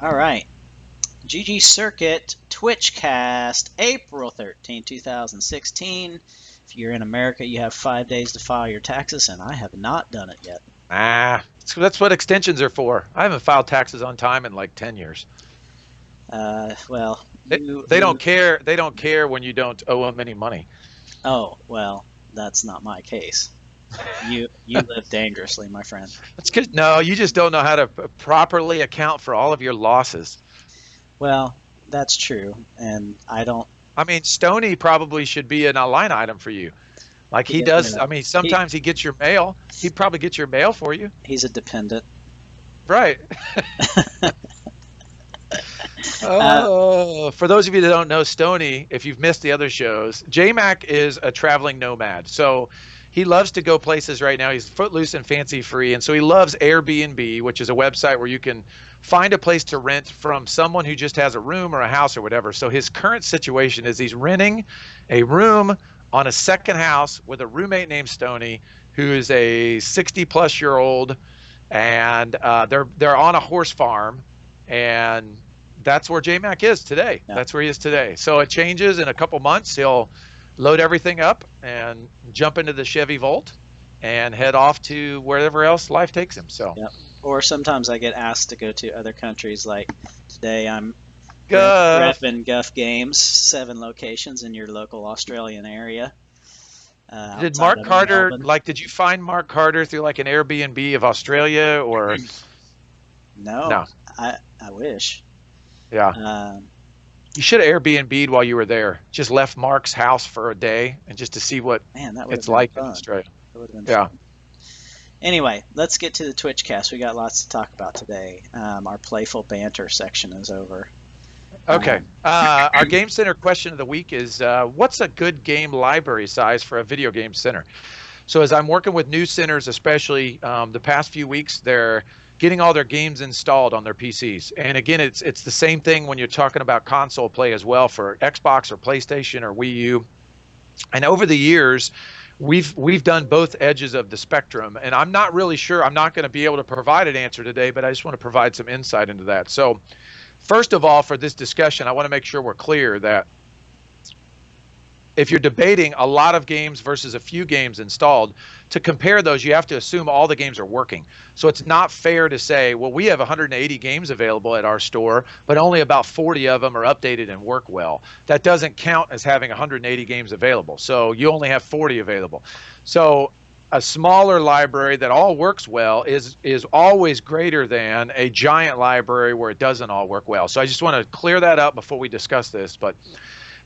All right. ggCIRCUIT TWITCHCAST, April 13, 2016. If you're in America, you have 5 days to file your taxes, and I have not done it yet. That's what extensions are for. I haven't filed taxes on time in like 10 years. Well, They don't care. They don't care when you don't owe them any money. Oh, well, that's not my case. You live dangerously, my friend. That's because no, you just don't know how to properly account for all of your losses. Well, that's true, and I don't. I mean, Stoney probably should be a line item for you, like he does. I mean, sometimes he gets your mail. He'd probably get your mail for you. He's a dependent, right? For those of you that don't know Stoney, if you've missed the other shows, J-Mac is a traveling nomad. So he loves to go places right now. He's footloose and fancy free. And so he loves Airbnb, which is a website where you can find a place to rent from someone who just has a room or a house or whatever. So his current situation is he's renting a room on a second house with a roommate named Stoney, who is a 60-plus-year-old, and they're on a horse farm, and that's where J-Mac is today. Yeah. That's where he is today. So it changes in a couple months. He'll load everything up and jump into the Chevy Volt and head off to wherever else life takes him. So, yep. Or sometimes I get asked to go to other countries. Like today, I'm repping Guff Games, 7 locations in your local Australian area. Did Mark Carter did you find Mark Carter through like an Airbnb of Australia or? No. I wish. Yeah. You should have Airbnb'd while you were there. Just left Mark's house for a day and just to see what it's like in Australia. That would have been fun. Anyway, let's get to the TwitchCast. We got lots to talk about today. Our playful banter section is over. Okay. Our Game Center question of the week is, what's a good game library size for a video game center? So as I'm working with new centers, especially the past few weeks, they're getting all their games installed on their PCs. And again, it's the same thing when you're talking about console play as well for Xbox or PlayStation or Wii U. And over the years, we've done both edges of the spectrum. And I'm not really sure. I'm not going to be able to provide an answer today, but I just want to provide some insight into that. So first of all, for this discussion, I want to make sure we're clear that if you're debating a lot of games versus a few games installed, to compare those, you have to assume all the games are working. So it's not fair to say, well, we have 180 games available at our store, but only about 40 of them are updated and work well. That doesn't count as having 180 games available. So you only have 40 available. So a smaller library that all works well is always greater than a giant library where it doesn't all work well. So I just want to clear that up before we discuss this. But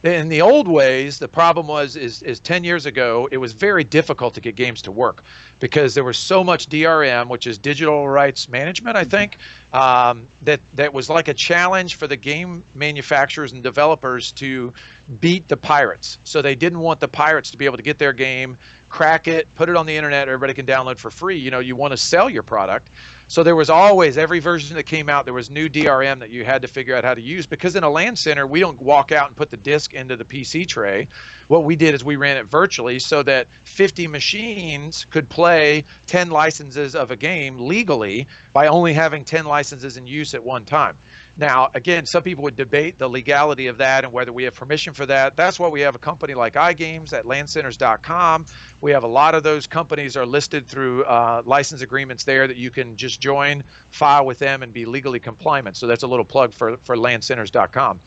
in the old ways, the problem is 10 years ago, it was very difficult to get games to work because there was so much DRM, which is digital rights management, I think, that was like a challenge for the game manufacturers and developers to beat the pirates. So they didn't want the pirates to be able to get their game, crack it, put it on the internet, everybody can download for free. You know, you want to sell your product. So there was always, every version that came out, there was new DRM that you had to figure out how to use, because in a LAN center, we don't walk out and put the disk into the PC tray. What we did is we ran it virtually so that 50 machines could play 10 licenses of a game legally by only having 10 licenses in use at one time. Now, again, some people would debate the legality of that and whether we have permission for that. That's why we have a company like iGames at LANcenters.com. We have a lot of those companies are listed through license agreements there that you can just join, file with them, and be legally compliant. So that's a little plug for LANcenters.com.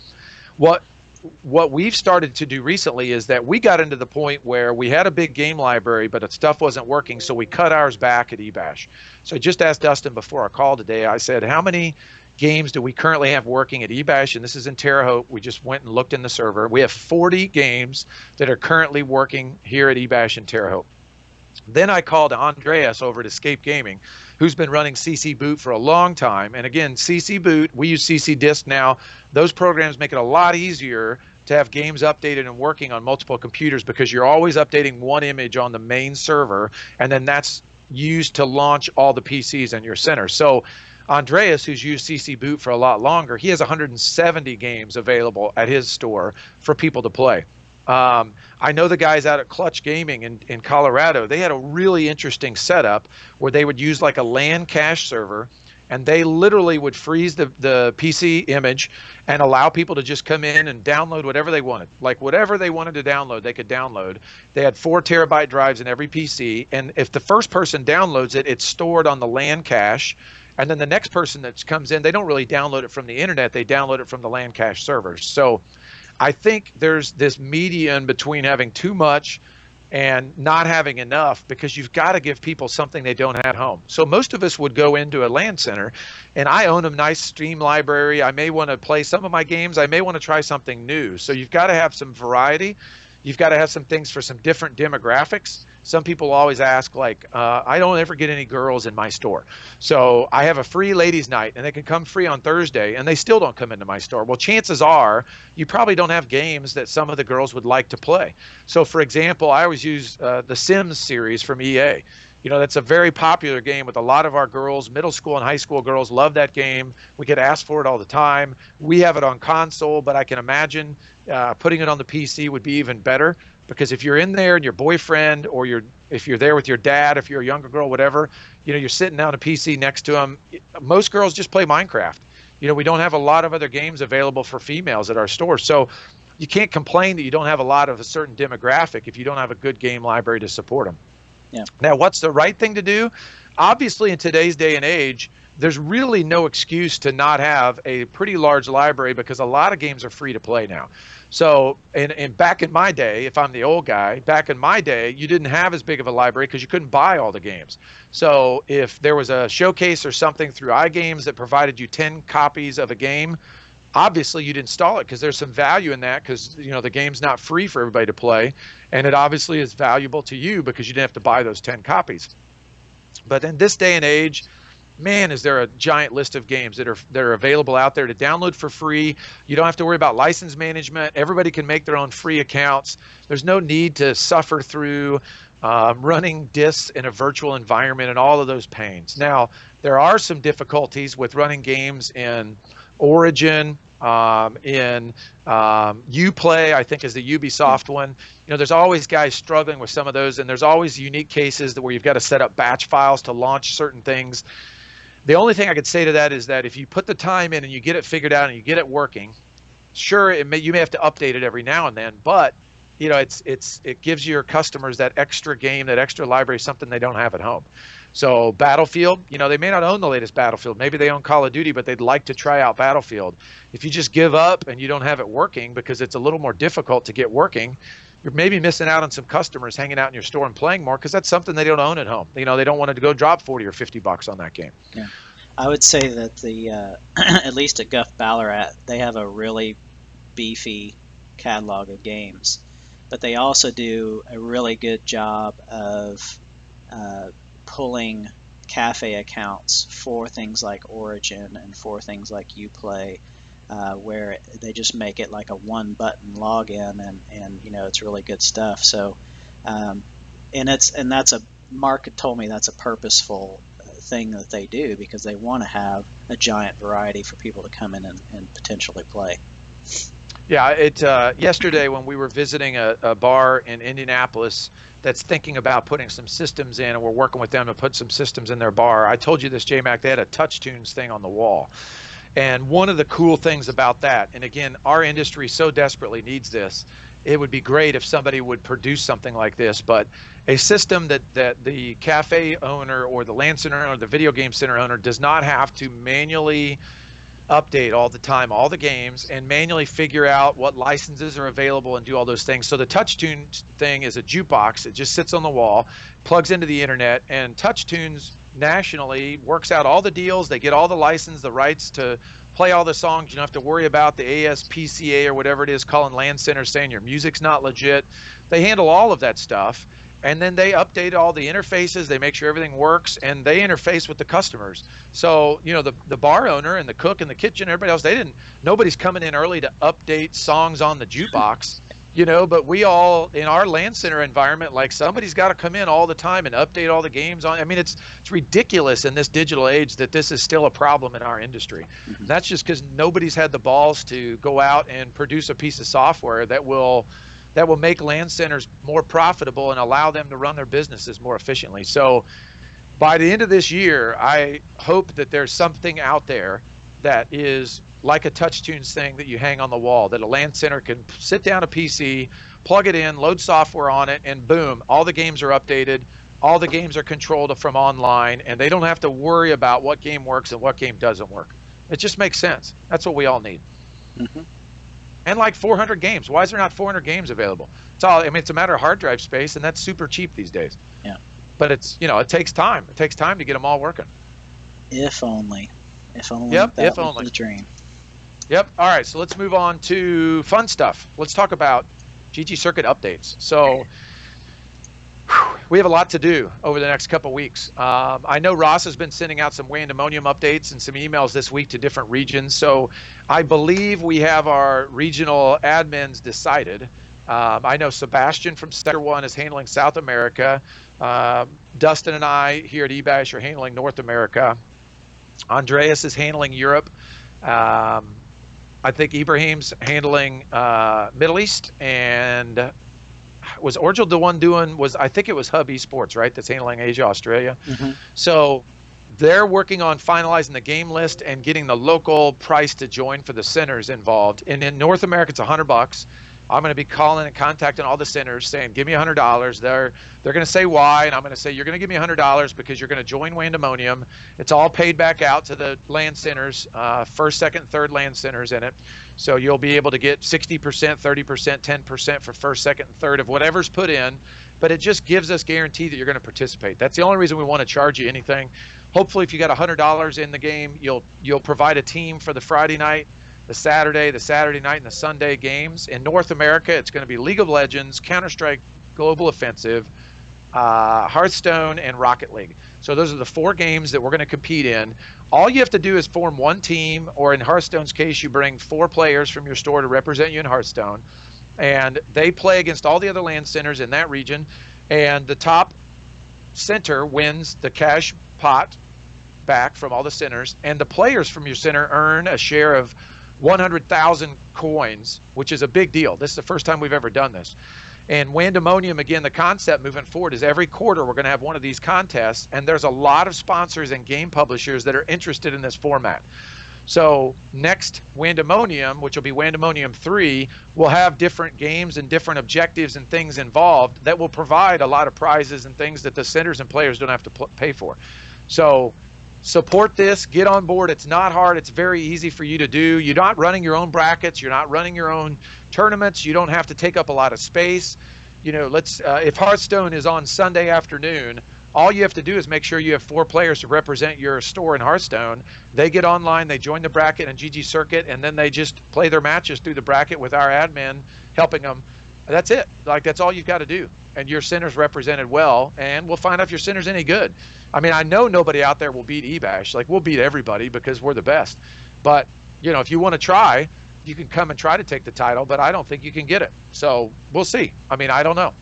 What we've started to do recently is that we got into the point where we had a big game library, but stuff wasn't working, so we cut ours back at eBash. So I just asked Dustin before our call today, I said, how many games do we currently have working at eBash? And this is in Terre Haute. We just went and looked in the server. We have 40 games that are currently working here at eBash in Terre Haute. Then I called Andreas over at Escape Gaming, who's been running CC Boot for a long time. And again, CC Boot, we use CC Disk now. Those programs make it a lot easier to have games updated and working on multiple computers because you're always updating one image on the main server, and then that's used to launch all the PCs in your center. So Andreas, who's used CC Boot for a lot longer, he has 170 games available at his store for people to play. I know the guys out at Clutch Gaming in Colorado, they had a really interesting setup where they would use like a LAN cache server, and they literally would freeze the PC image and allow people to just come in and download whatever they wanted. Like whatever they wanted to download, they could download. They had 4 terabyte drives in every PC, and if the first person downloads it, it's stored on the LAN cache. And then the next person that comes in, they don't really download it from the internet, they download it from the LAN cache servers. So I think there's this median between having too much and not having enough, because you've got to give people something they don't have at home. So most of us would go into a LAN center, and I own a nice Steam library. I may want to play some of my games. I may want to try something new. So you've got to have some variety. You've got to have some things for some different demographics. Some people always ask, like, I don't ever get any girls in my store. So I have a free ladies' night, and they can come free on Thursday, and they still don't come into my store. Well, chances are you probably don't have games that some of the girls would like to play. So, for example, I always use the Sims series from EA. You know, that's a very popular game with a lot of our girls. Middle school and high school girls love that game. We get asked for it all the time. We have it on console, but I can imagine putting it on the PC would be even better, because if you're in there and your boyfriend, or if you're there with your dad, if you're a younger girl, whatever, you know, you're sitting down a PC next to them. Most girls just play Minecraft. You know, we don't have a lot of other games available for females at our store. So you can't complain that you don't have a lot of a certain demographic if you don't have a good game library to support them. Yeah. Now, what's the right thing to do? Obviously, in today's day and age, there's really no excuse to not have a pretty large library, because a lot of games are free to play now. So, and back in my day, if I'm the old guy, back in my day, you didn't have as big of a library because you couldn't buy all the games. So if there was a showcase or something through iGames that provided you 10 copies of a game, obviously you'd install it, because there's some value in that, because, you know, the game's not free for everybody to play, and it obviously is valuable to you because you didn't have to buy those 10 copies. But in this day and age, man, is there a giant list of games that are available out there to download for free. You don't have to worry about license management. Everybody can make their own free accounts. There's no need to suffer through running disks in a virtual environment and all of those pains. Now, there are some difficulties with running games in Origin, in Uplay, I think is the Ubisoft one. You know, there's always guys struggling with some of those, and there's always unique cases where you've got to set up batch files to launch certain things. The only thing I could say to that is that if you put the time in and you get it figured out and you get it working, sure, you may have to update it every now and then, but you know, it gives your customers that extra game, that extra library, something they don't have at home. So Battlefield, you know, they may not own the latest Battlefield. Maybe they own Call of Duty, but they'd like to try out Battlefield. If you just give up and you don't have it working because it's a little more difficult to get working, you're maybe missing out on some customers hanging out in your store and playing more, because that's something they don't own at home. You know, they don't want to go drop 40 or 50 bucks on that game. Yeah. I would say that the at least at Guff Ballarat, they have a really beefy catalog of games, but they also do a really good job of pulling cafe accounts for things like Origin and for things like Uplay, where they just make it like a one-button login, and you know, it's really good stuff. So, and that's Mark told me that's a purposeful thing that they do, because they want to have a giant variety for people to come in and potentially play. Yeah, yesterday when we were visiting a bar in Indianapolis that's thinking about putting some systems in, and we're working with them to put some systems in their bar. I told you this, J-Mac, they had a TouchTunes thing on the wall. And one of the cool things about that, and again, our industry so desperately needs this, it would be great if somebody would produce something like this, but a system that the cafe owner or the LAN center owner or the video game center owner does not have to manually update all the time all the games and manually figure out what licenses are available and do all those things. So the TouchTunes thing is a jukebox. It just sits on the wall, plugs into the internet, and TouchTunes nationally works out all the deals. They get all the license, the rights to play all the songs. You don't have to worry about the ASPCA or whatever it is calling LAN centers saying your music's not legit. They handle all of that stuff, and then they update all the interfaces. They make sure everything works, and they interface with the customers. So, you know, the bar owner and the cook in the kitchen, everybody else, nobody's coming in early to update songs on the jukebox. You know, but we all, in our LAN center environment, like somebody's got to come in all the time and update all the games on. I mean, it's ridiculous in this digital age that this is still a problem in our industry. Mm-hmm. That's just because nobody's had the balls to go out and produce a piece of software that will make LAN centers more profitable and allow them to run their businesses more efficiently. So by the end of this year, I hope that there's something out there that is like a TouchTunes thing that you hang on the wall, that a LAN center can sit down a PC, plug it in, load software on it, and boom, all the games are updated. All the games are controlled from online, and they don't have to worry about what game works and what game doesn't work. It just makes sense. That's what we all need. Mm-hmm. And like 400 games. Why is there not 400 games available? It's a matter of hard drive space, and that's super cheap these days. Yeah. But it takes time. It takes time to get them all working. If only. If only Yep, that if was only. the dream. Yep. All right, so let's move on to fun stuff. Let's talk about ggCIRCUIT updates. So we have a lot to do over the next couple weeks. I know Ross has been sending out some Wandemonium updates and some emails this week to different regions. So I believe we have our regional admins decided. I know Sebastian from Sector 1 is handling South America. Dustin and I here at eBash are handling North America. Andreas is handling Europe. I think Ibrahim's handling Middle East, and was Orgel the one doing, I think it was Hub Esports, right? That's handling Asia, Australia. Mm-hmm. So they're working on finalizing the game list and getting the local price to join for the centers involved. And in North America, it's $100. I'm going to be calling and contacting all the centers saying, give me $100. They're going to say why, and I'm going to say, you're going to give me $100 because you're going to join Wandemonium. It's all paid back out to the LAN centers, first, second, third LAN centers in it. So you'll be able to get 60%, 30%, 10% for first, second, and third of whatever's put in. But it just gives us guarantee that you're going to participate. That's the only reason we want to charge you anything. Hopefully, if you got $100 in the game, you'll provide a team for the Friday night, the Saturday night, and the Sunday games. In North America, it's going to be League of Legends, Counter-Strike Global Offensive, Hearthstone, and Rocket League. So those are the 4 games that we're going to compete in. All you have to do is form one team, or in Hearthstone's case, you bring 4 players from your store to represent you in Hearthstone. And they play against all the other LAN centers in that region. And the top center wins the cash pot back from all the centers. And the players from your center earn a share of 100,000 coins, which is a big deal. This is the first time we've ever done this. And Wandemonium, again, the concept moving forward is every quarter we're going to have one of these contests, and there's a lot of sponsors and game publishers that are interested in this format. So next Wandemonium, which will be Wandemonium 3, will have different games and different objectives and things involved that will provide a lot of prizes and things that the centers and players don't have to pay for. So support this, get on board. It's not hard. It's very easy for you to do. You're not running your own brackets. You're not running your own tournaments. You don't have to take up a lot of space. If Hearthstone is on Sunday afternoon, all you have to do is make sure you have 4 players to represent your store in Hearthstone. They get online, they join the bracket in ggCIRCUIT, and then they just play their matches through the bracket with our admin helping them. That's it. That's all you've got to do. And your center's represented well, and we'll find out if your center's any good. I mean, I know nobody out there will beat eBash. We'll beat everybody because we're the best. But, if you want to try, you can come and try to take the title, but I don't think you can get it. So we'll see. I mean, I don't know.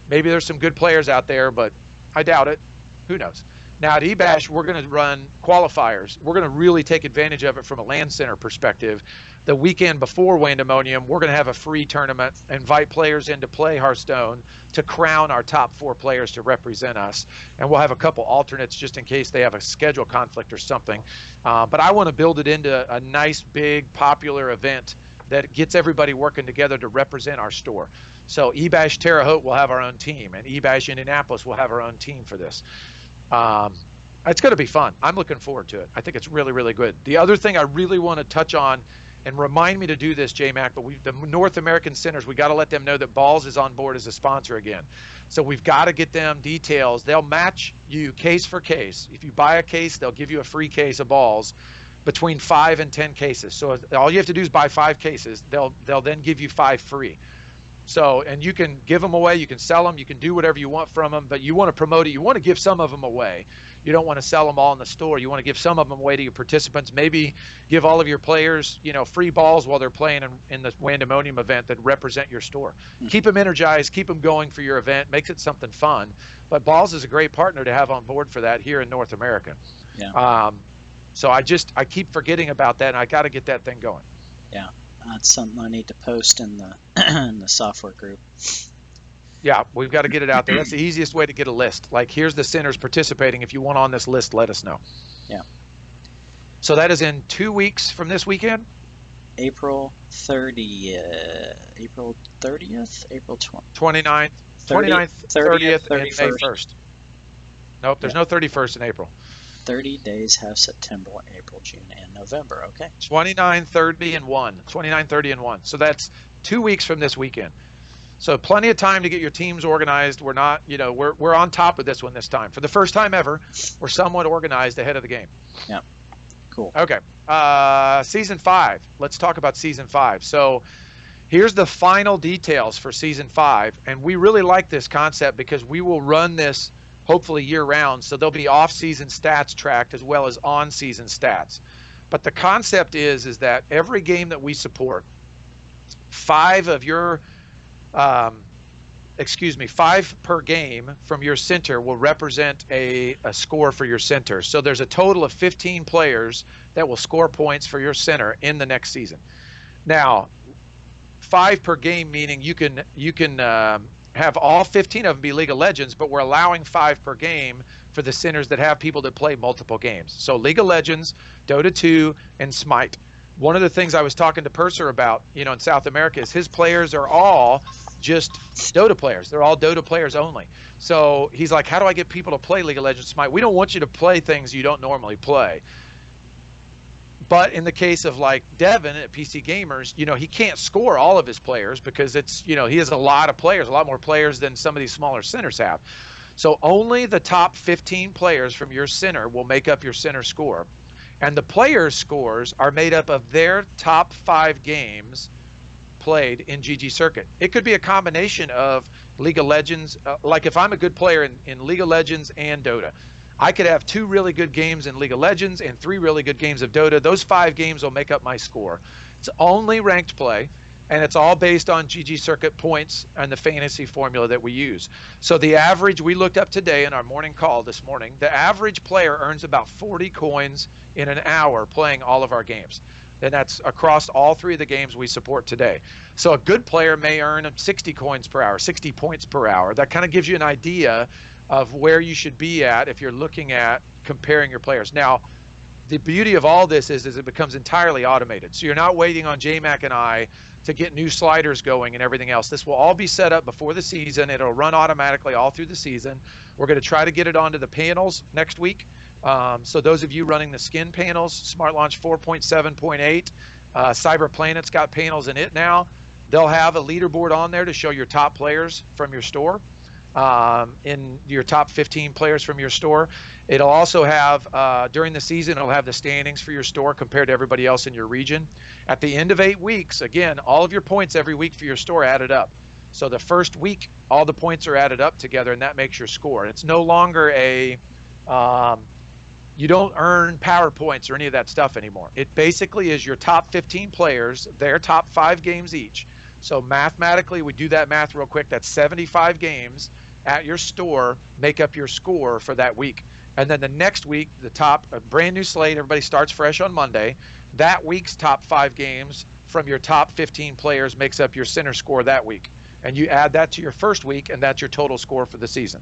Maybe there's some good players out there, but I doubt it. Who knows? Now at eBash, we're going to run qualifiers. We're going to really take advantage of it from a LAN center perspective. The weekend before Wandemonium, we're going to have a free tournament, invite players in to play Hearthstone to crown our top 4 players to represent us. And we'll have a couple alternates just in case they have a schedule conflict or something. But I want to build it into a nice, big, popular event that gets everybody working together to represent our store. So eBash Terre Haute will have our own team, and eBash Indianapolis will have our own team for this. It's going to be fun. I'm looking forward to it. I think it's really, really good. The other thing I really want to touch on, and remind me to do this, J-Mac, but the North American centers, we got to let them know that Balls is on board as a sponsor again. So we've got to get them details. They'll match you case for case. If you buy a case, they'll give you a free case of balls between 5 and 10 cases. So all you have to do is buy 5 cases. They'll then give you 5 free. So, and you can give them away, you can sell them, you can do whatever you want from them, but you want to promote it. You want to give some of them away. You don't want to sell them all in the store. You want to give some of them away to your participants. Maybe give all of your players, free balls while they're playing in the Wandemonium event that represent your store. Mm-hmm. Keep them energized, keep them going for your event, makes it something fun. But Balls is a great partner to have on board for that here in North America. Yeah. So I keep forgetting about that, and I got to get that thing going. Yeah. That's something I need to post in the in the software group. Yeah, we've got to get it out there. That's the easiest way to get a list. Like, here's the centers participating. If you want on this list, let us know. Yeah. So that is in 2 weeks from this weekend? April 30th, April 20th, April 29th, 30th, and May 1st. Nope, there's no 31st in April. 30 days have September, April, June, and November. Okay. 29, 30, and 1. 29, 30, and 1. So that's 2 weeks from this weekend. So plenty of time to get your teams organized. We're not, we're on top of this one this time. For the first time ever, we're somewhat organized ahead of the game. Yeah. Cool. Okay. Season 5. Let's talk about Season 5. So here's the final details for Season 5. And we really like this concept because we will run this hopefully year-round. So there'll be off-season stats tracked as well as on-season stats. But the concept is that every game that we support, 5 per game from your center will represent a score for your center. So there's a total of 15 players that will score points for your center in the next season. Now, 5 per game, meaning you can have all 15 of them be League of Legends, but we're allowing 5 per game for the centers that have people that play multiple games. So League of Legends, Dota 2, and Smite. One of the things I was talking to Purser about, in South America is his players are all just Dota players. They're all Dota players only. So he's like, how do I get people to play League of Legends Smite? We don't want you to play things you don't normally play. But in the case of like Devin at PC Gamers, he can't score all of his players because it's, he has a lot of players, a lot more players than some of these smaller centers have. So only the top 15 players from your center will make up your center score. And the players' scores are made up of their top 5 games played in ggCIRCUIT. It could be a combination of League of Legends. Like if I'm a good player in League of Legends and Dota, I could have 2 really good games in League of Legends and 3 really good games of Dota. Those 5 games will make up my score. It's only ranked play, and it's all based on ggCIRCUIT points and the fantasy formula that we use. So the average, we looked up today in our morning call this morning, the average player earns about 40 coins in an hour playing all of our games. And that's across all 3 of the games we support today. So a good player may earn 60 coins per hour, 60 points per hour. That kind of gives you an idea of where you should be at if you're looking at comparing your players. Now, the beauty of all this is it becomes entirely automated. So you're not waiting on JMac and I to get new sliders going and everything else. This will all be set up before the season. It'll run automatically all through the season. We're going to try to get it onto the panels next week. So those of you running the skin panels, Smart Launch 4.7.8, Cyber Planet's got panels in it now. They'll have a leaderboard on there to show your top players from your store, in your top 15 players from your store. It'll also have, during the season, it'll have the standings for your store compared to everybody else in your region. At the end of 8 weeks, again, all of your points every week for your store added up. So the first week, all the points are added up together, and that makes your score. It's no longer you don't earn power points or any of that stuff anymore. It basically is your top 15 players, their top 5 games each. So mathematically, we do that math real quick. That's 75 games at your store make up your score for that week. And then the next week, the top, a brand new slate, everybody starts fresh on Monday. That week's top 5 games from your top 15 players makes up your center score that week. And you add that to your first week, and that's your total score for the season.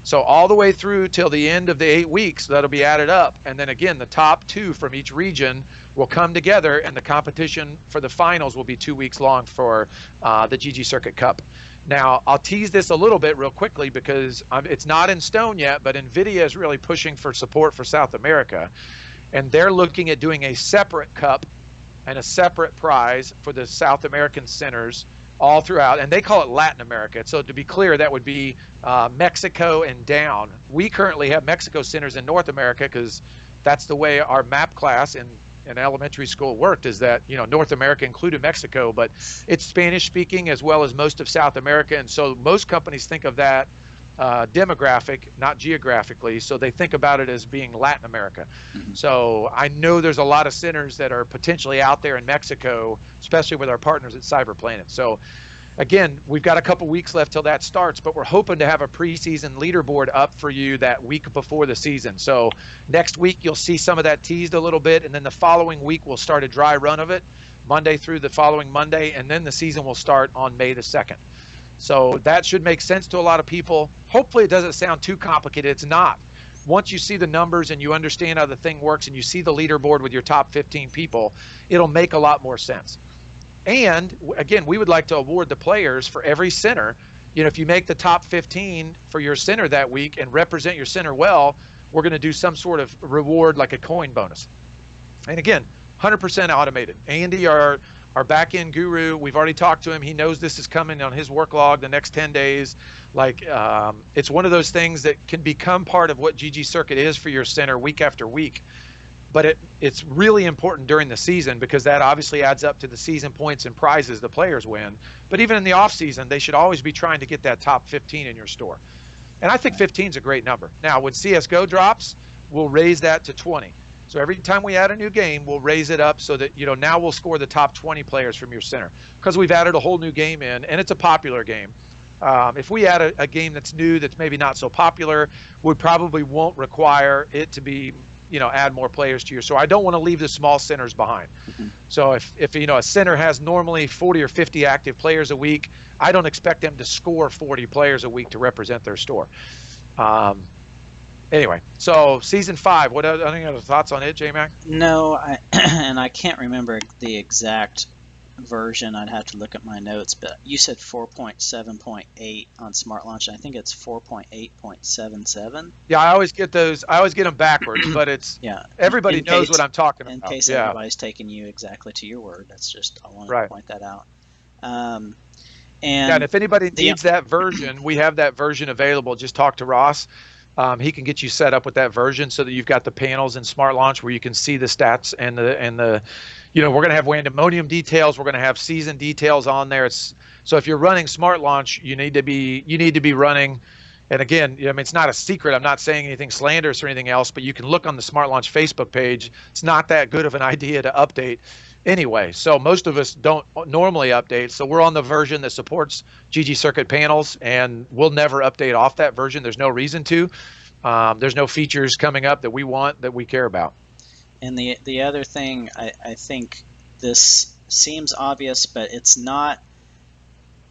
So all the way through till the end of the 8 weeks, that'll be added up. And then again, the top 2 from each region will come together, and the competition for the finals will be 2 weeks long for the ggCIRCUIT Cup. Now, I'll tease this a little bit real quickly because it's not in stone yet, but NVIDIA is really pushing for support for South America. And they're looking at doing a separate cup and a separate prize for the South American centers all throughout, and they call it Latin America. So to be clear, that would be Mexico and down. We currently have Mexico centers in North America because that's the way our map class in elementary school worked, is that North America included Mexico, but it's Spanish speaking as well as most of South America, and so most companies think of that demographic, not geographically, so they think about it as being Latin America. Mm-hmm. So I know there's a lot of centers that are potentially out there in Mexico, especially with our partners at Cyber Planet. So again, we've got a couple weeks left till that starts, but we're hoping to have a preseason leaderboard up for you that week before the season. So next week you'll see some of that teased a little bit, and then the following week we'll start a dry run of it, Monday through the following Monday, and then the season will start on May the 2nd. So that should make sense to a lot of people. Hopefully it doesn't sound too complicated. It's not. Once you see the numbers and you understand how the thing works and you see the leaderboard with your top 15 people, it'll make a lot more sense. And again, we would like to award the players for every center. If you make the top 15 for your center that week and represent your center well, we're going to do some sort of reward like a coin bonus. And again, 100% automated. Andy, our back-end guru, we've already talked to him. He knows this is coming on his work log the next 10 days. It's one of those things that can become part of what ggCIRCUIT is for your center week after week. But it's really important during the season because that obviously adds up to the season points and prizes the players win. But even in the off season, they should always be trying to get that top 15 in your store. And I think 15 is a great number. Now, when CSGO drops, we'll raise that to 20. So every time we add a new game, we'll raise it up so that, now we'll score the top 20 players from your center because we've added a whole new game in, and it's a popular game. If we add a game that's new, that's maybe not so popular, we probably won't require it to be, add more players to your. So I don't want to leave the small centers behind. Mm-hmm. So if a center has normally 40 or 50 active players a week, I don't expect them to score 40 players a week to represent their store. Anyway, so season 5, any other thoughts on it, J-Mac? No, and I can't remember the exact version. I'd have to look at my notes, but you said 4.7.8 on Smart Launch. I think it's 4.8.77. Yeah, I always get them backwards, but it's everybody knows what I'm talking about. In case everybody's taking you exactly to your word, I wanted to point that out. And if anybody needs that version, we have that version available. Just talk to Ross. He can get you set up with that version so that you've got the panels in Smart Launch where you can see the stats and the we're going to have Wandemonium details. We're going to have season details on there. So if you're running Smart Launch, you need to be running. And again, it's not a secret. I'm not saying anything slanderous or anything else, but you can look on the Smart Launch Facebook page. It's not that good of an idea to update anyway. So most of us don't normally update. So we're on the version that supports ggCIRCUIT panels, and we'll never update off that version. There's no reason to. There's no features coming up that we want that we care about. And the other thing, I think this seems obvious, but it's not.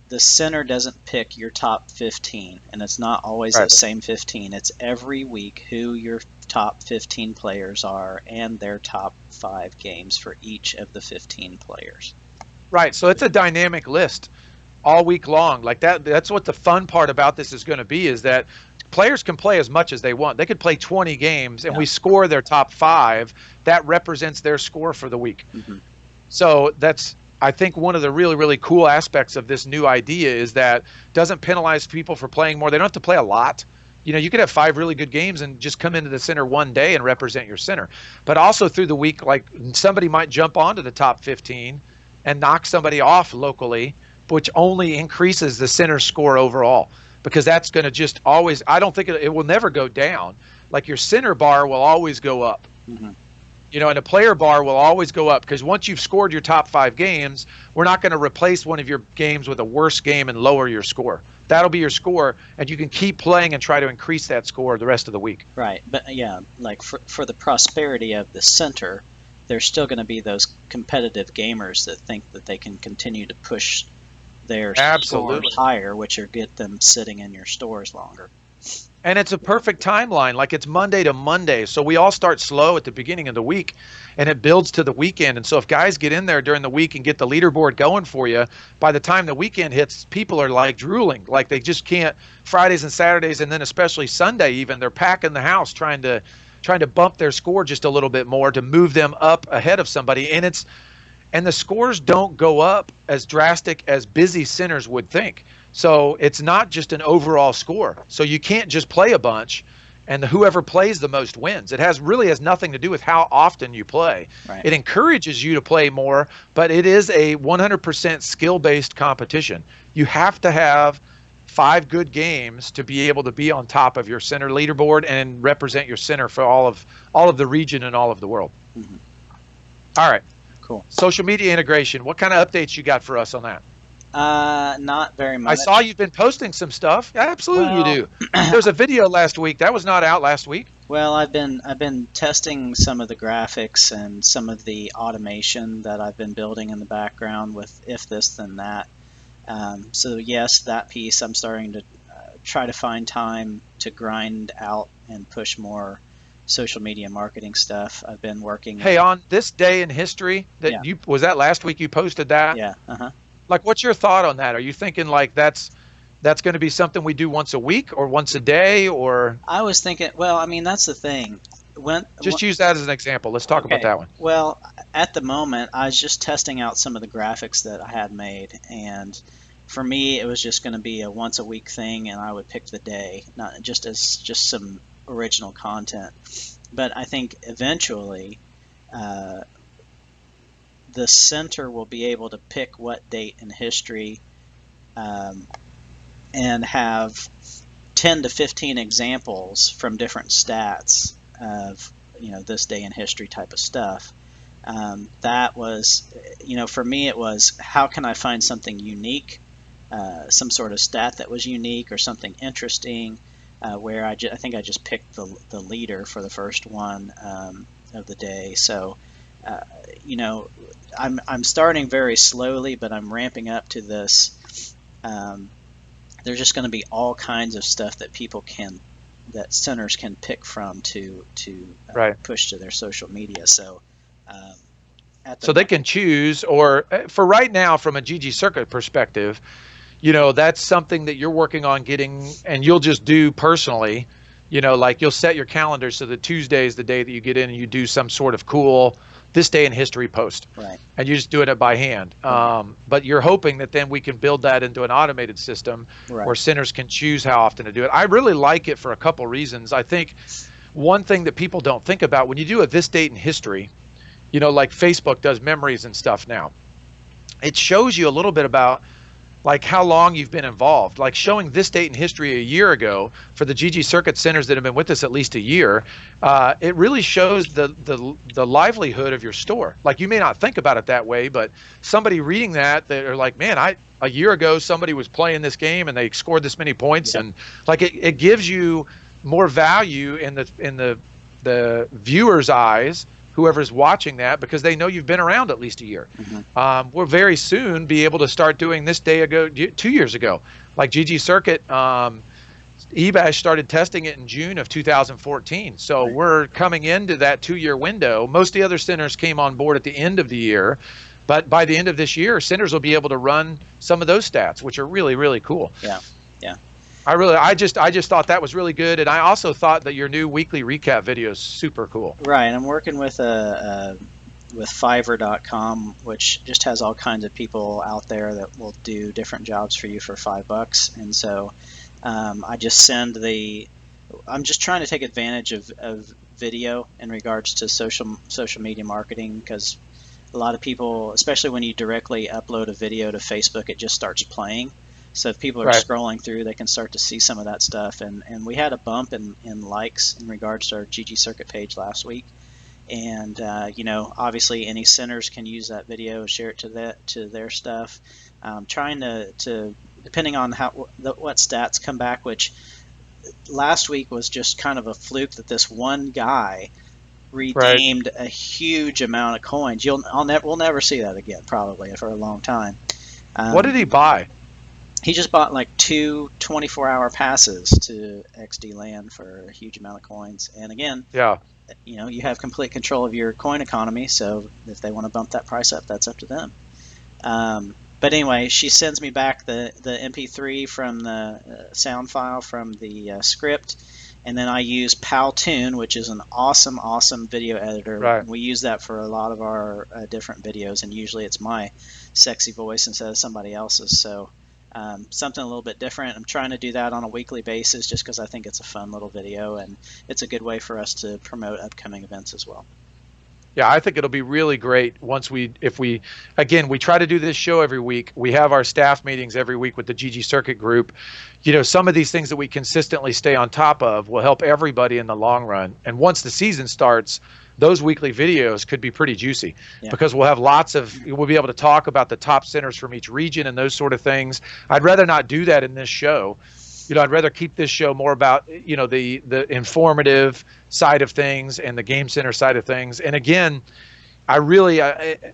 The center doesn't pick your top 15, and it's not always the same 15. It's every week who your top 15 players are and their top 5 games for each of the 15 players. Right, so it's a dynamic list all week long. Like that's what the fun part about this is going to be, is that players can play as much as they want. They could play 20 games, and we score their top 5. That represents their score for the week. Mm-hmm. So that's, I think, one of the really, really cool aspects of this new idea is that it doesn't penalize people for playing more. They don't have to play a lot. You could have 5 really good games and just come into the center one day and represent your center. But also through the week, like somebody might jump onto the top 15 and knock somebody off locally, which only increases the center score overall. Because that's going to just always, I don't think it will never go down. Like your center bar will always go up. Mm-hmm. And a player bar will always go up, because once you've scored your top 5 games, we're not going to replace one of your games with a worse game and lower your score. That'll be your score, and you can keep playing and try to increase that score the rest of the week. Right, but like for the prosperity of the center, there's still going to be those competitive gamers that think that they can continue to push their score higher, which will get them sitting in your stores longer. And it's a perfect timeline. Like, it's Monday to Monday. So we all start slow at the beginning of the week, and it builds to the weekend. And so if guys get in there during the week and get the leaderboard going for you, by the time the weekend hits, people are like drooling. Like, they just can't. Fridays and Saturdays, and then especially Sunday even, they're packing the house trying to bump their score just a little bit more to move them up ahead of somebody. And the scores don't go up as drastic as busy centers would think. So it's not just an overall score. So you can't just play a bunch and whoever plays the most wins. It really has nothing to do with how often you play. Right. It encourages you to play more, but it is a 100% skill-based competition. You have to have 5 good games to be able to be on top of your center leaderboard and represent your center for all of the region and all of the world. Mm-hmm. All right. Cool. Social media integration. What kind of updates you got for us on that? Not very much. I saw you've been posting some stuff. Absolutely, you do. There was a video last week that was not out last week. Well, I've been testing some of the graphics and some of the automation that I've been building in the background with if this then that. So yes, that piece I'm starting to try to find time to grind out and push more social media marketing stuff. I've been working with, Hey, on this day in history yeah, that you was that last week you posted that? yeah, uh-huh. Like, what's your thought on that? Are you thinking like that's going to be something we do once a week or once a day, or I was thinking, well, I mean, that's the thing. just use that as an example? Let's talk about Okay, that one. well, at the moment, I was just testing out some of the graphics that I had made, and for me, it was just going to be a once a week thing, and I would pick the day, not just as just some original content. But I think eventually, uh, the center will be able to pick what date in history, um, and have 10 to 15 examples from different stats of this day in history type of stuff. That was, for me, it was how can I find something unique, some sort of stat that was unique or something interesting, where I think I just picked the leader for the first one, of the day. So, uh, you know, I'm starting very slowly, but I'm ramping up to this. Um, there's just going to be all kinds of stuff that centers can pick from to Right. push to their social media. So, um, at the So they mo- can choose, or for right now, from a ggCIRCUIT perspective, that's something that you're working on getting, and you'll just do personally. Like you'll set your calendar so that Tuesday is the day that you get in and you do some sort of cool this day in history post, right, and you just doing it by hand. right, But you're hoping that then we can build that into an automated system where right, centers can choose how often to do it. I really like it for a couple reasons. I think one thing that people don't think about when you do a this date in history, like Facebook does memories and stuff now, it shows you a little bit about like how long you've been involved, like showing this date in history a year ago for the ggCIRCUIT centers that have been with us at least a year. It really shows the livelihood of your store. Like you may not think about it that way, but somebody reading that are like, man, a year ago somebody was playing this game and they scored this many points, yep, and like it gives you more value in the viewer's eyes, whoever's watching that, because they know you've been around at least a year. hmm, We'll very soon be able to start doing this day ago, 2 years ago, like ggCIRCUIT. eBash started testing it in June of 2014. So right, we're coming into that 2-year window. Most of the other centers came on board at the end of the year, but by the end of this year, centers will be able to run some of those stats, which are really, really cool. yeah, yeah, I just thought that was really good. And I also thought that your new weekly recap video is super cool. right. I'm working with Fiverr.com, which just has all kinds of people out there that will do different jobs for you for $5, and so I just send the. I'm just trying to take advantage of video in regards to social media marketing, because a lot of people, especially when you directly upload a video to Facebook, it just starts playing. So if people are Right. scrolling through, they can start to see some of that stuff. And we had a bump in likes in regards to our ggCIRCUIT page last week. And obviously any centers can use that video, share it to their stuff. Trying to depending on what stats come back, which last week was just kind of a fluke that this one guy Right. redeemed a huge amount of coins. We'll never see that again probably for a long time. What did he buy? He just bought like two 24-hour passes to XD Land for a huge amount of coins. And again, Yeah. you have complete control of your coin economy. So if they want to bump that price up, that's up to them. But anyway, she sends me back the MP3 from the sound file from the script, and then I use Powtoon, which is an awesome video editor. Right. We use that for a lot of our different videos, and usually it's my sexy voice instead of somebody else's. So something a little bit different. I'm trying to do that on a weekly basis just because I think it's a fun little video, and it's a good way for us to promote upcoming events as well. Yeah, I think it'll be really great if we, again, we try to do this show every week. We have our staff meetings every week with the ggCIRCUIT group. Some of these things that we consistently stay on top of will help everybody in the long run. And once the season starts, those weekly videos could be pretty juicy, Yeah. because we'll be able to talk about the top centers from each region and those sort of things. I'd rather not do that in this show. I'd rather keep this show more about, the informative side of things and the game center side of things. And again, I really,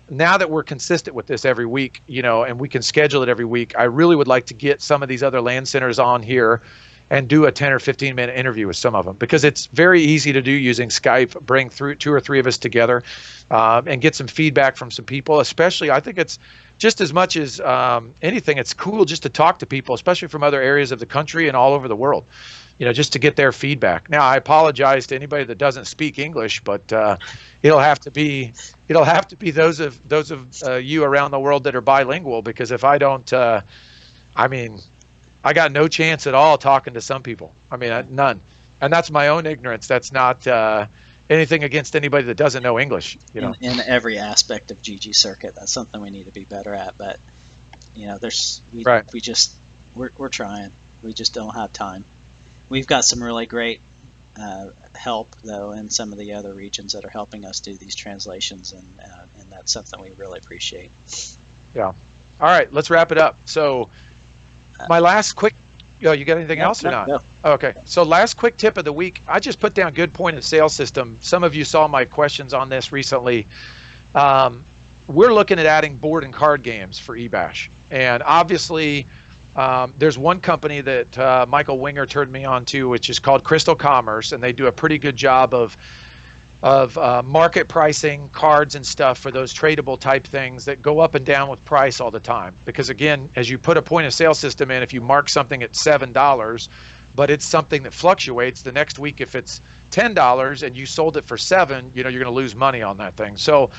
now that we're consistent with this every week, and we can schedule it every week, I really would like to get some of these other land centers on here and do a 10 or 15-minute interview with some of them, because it's very easy to do using Skype. Bring through 2 or 3 of us together, and get some feedback from some people. Especially, I think it's just as much as anything, it's cool just to talk to people, especially from other areas of the country and all over the world, just to get their feedback. Now, I apologize to anybody that doesn't speak English, but it'll have to be those of you around the world that are bilingual, because if I don't, I mean, I got no chance at all talking to some people. I mean, none. And that's my own ignorance. That's not anything against anybody that doesn't know English. In every aspect of ggCIRCUIT, that's something we need to be better at. But we're trying. We just don't have time. We've got some really great help, though, in some of the other regions that are helping us do these translations, and that's something we really appreciate. Yeah. All right, let's wrap it up. So my last quick, you got anything else or not? No. Okay. So last quick tip of the week, I just put down good point of sale system. Some of you saw my questions on this recently. We're looking at adding board and card games for eBash. And obviously, there's one company that Michael Winger turned me on to, which is called Crystal Commerce, and they do a pretty good job of market pricing cards and stuff for those tradable type things that go up and down with price all the time. Because again, as you put a point of sale system in, if you mark something at $7, but it's something that fluctuates, the next week if it's $10 and you sold it for $7, you're going to lose money on that thing. So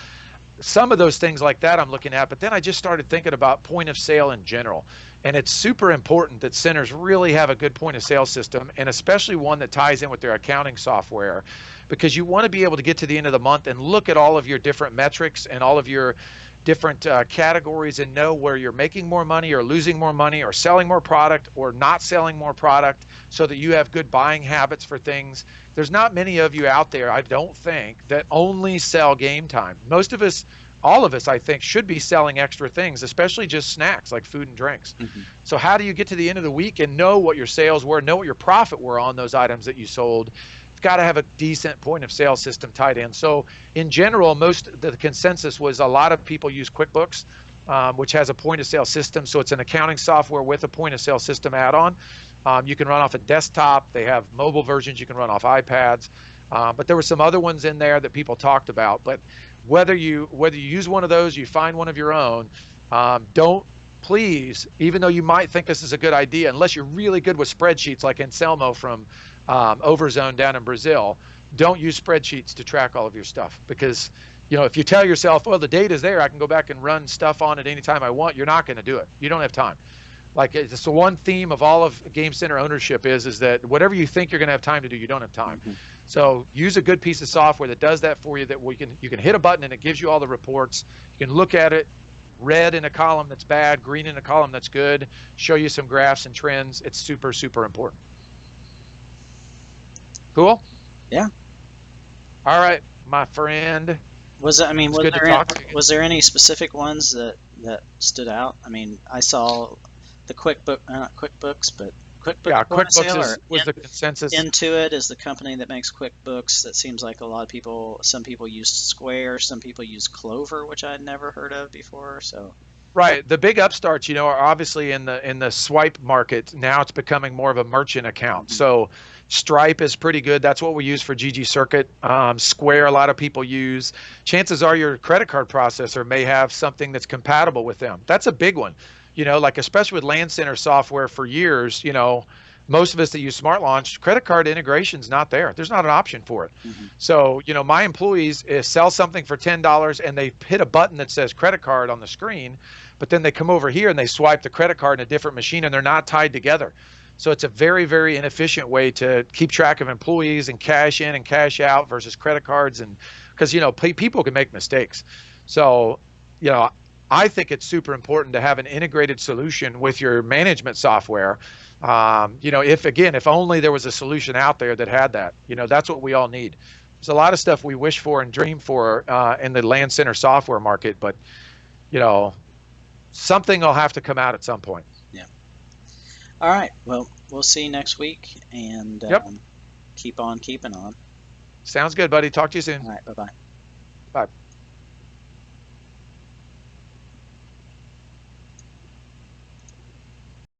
some of those things like that I'm looking at, but then I just started thinking about point of sale in general. And it's super important that centers really have a good point of sale system, and especially one that ties in with their accounting software, because you want to be able to get to the end of the month and look at all of your different metrics and all of your different categories and know where you're making more money or losing more money or selling more product or not selling more product, so that you have good buying habits for things. There's not many of you out there, I don't think, that only sell game time. Most of us, all of us, I think, should be selling extra things, especially just snacks like food and drinks. Mm-hmm. So how do you get to the end of the week and know what your sales were, know what your profit were on those items that you sold? You've got to have a decent point of sale system tied in. So in general, the consensus was a lot of people use QuickBooks, which has a point of sale system. So it's an accounting software with a point of sale system add-on. You can run off a desktop. They have mobile versions you can run off iPads. But there were some other ones in there that people talked about. But whether you use one of those, you find one of your own, don't, please, even though you might think this is a good idea, unless you're really good with spreadsheets like Anselmo from Overzone down in Brazil, don't use spreadsheets to track all of your stuff. Because if you tell yourself, well, the data's there, I can go back and run stuff on it anytime I want, you're not going to do it. You don't have time. Like, it's the one theme of all of Game Center ownership is that whatever you think you're going to have time to do, you don't have time. Mm-hmm. So use a good piece of software that does that for you, that you can hit a button and it gives you all the reports. You can look at it, red in a column that's bad, green in a column that's good, show you some graphs and trends. It's super, super important. Cool? Yeah. All right, my friend. Was there any specific ones that stood out? I mean, I saw the not QuickBooks, but QuickBooks. Yeah, QuickBooks was the consensus. Intuit is the company that makes QuickBooks. That seems like a lot of people. Some people use Square. Some people use Clover, which I'd never heard of before. So. Right. The big upstarts, are obviously in the swipe market. Now it's becoming more of a merchant account. Mm-hmm. So Stripe is pretty good. That's what we use for ggCIRCUIT. Square, a lot of people use. Chances are your credit card processor may have something that's compatible with them. That's a big one. Like especially with Land Center software for years, most of us that use Smart Launch, credit card integration's not there. There's not an option for it. Mm-hmm. So, my employees sell something for $10 and they hit a button that says credit card on the screen, but then they come over here and they swipe the credit card in a different machine and they're not tied together. So it's a very, very inefficient way to keep track of employees and cash in and cash out versus credit cards. And because, people can make mistakes. So, I think it's super important to have an integrated solution with your management software. If only there was a solution out there that had that, that's what we all need. There's a lot of stuff we wish for and dream for in the Land Center software market, but, something will have to come out at some point. Yeah. All right. Well, we'll see you next week, and keep on keeping on. Sounds good, buddy. Talk to you soon. All right. Bye-bye.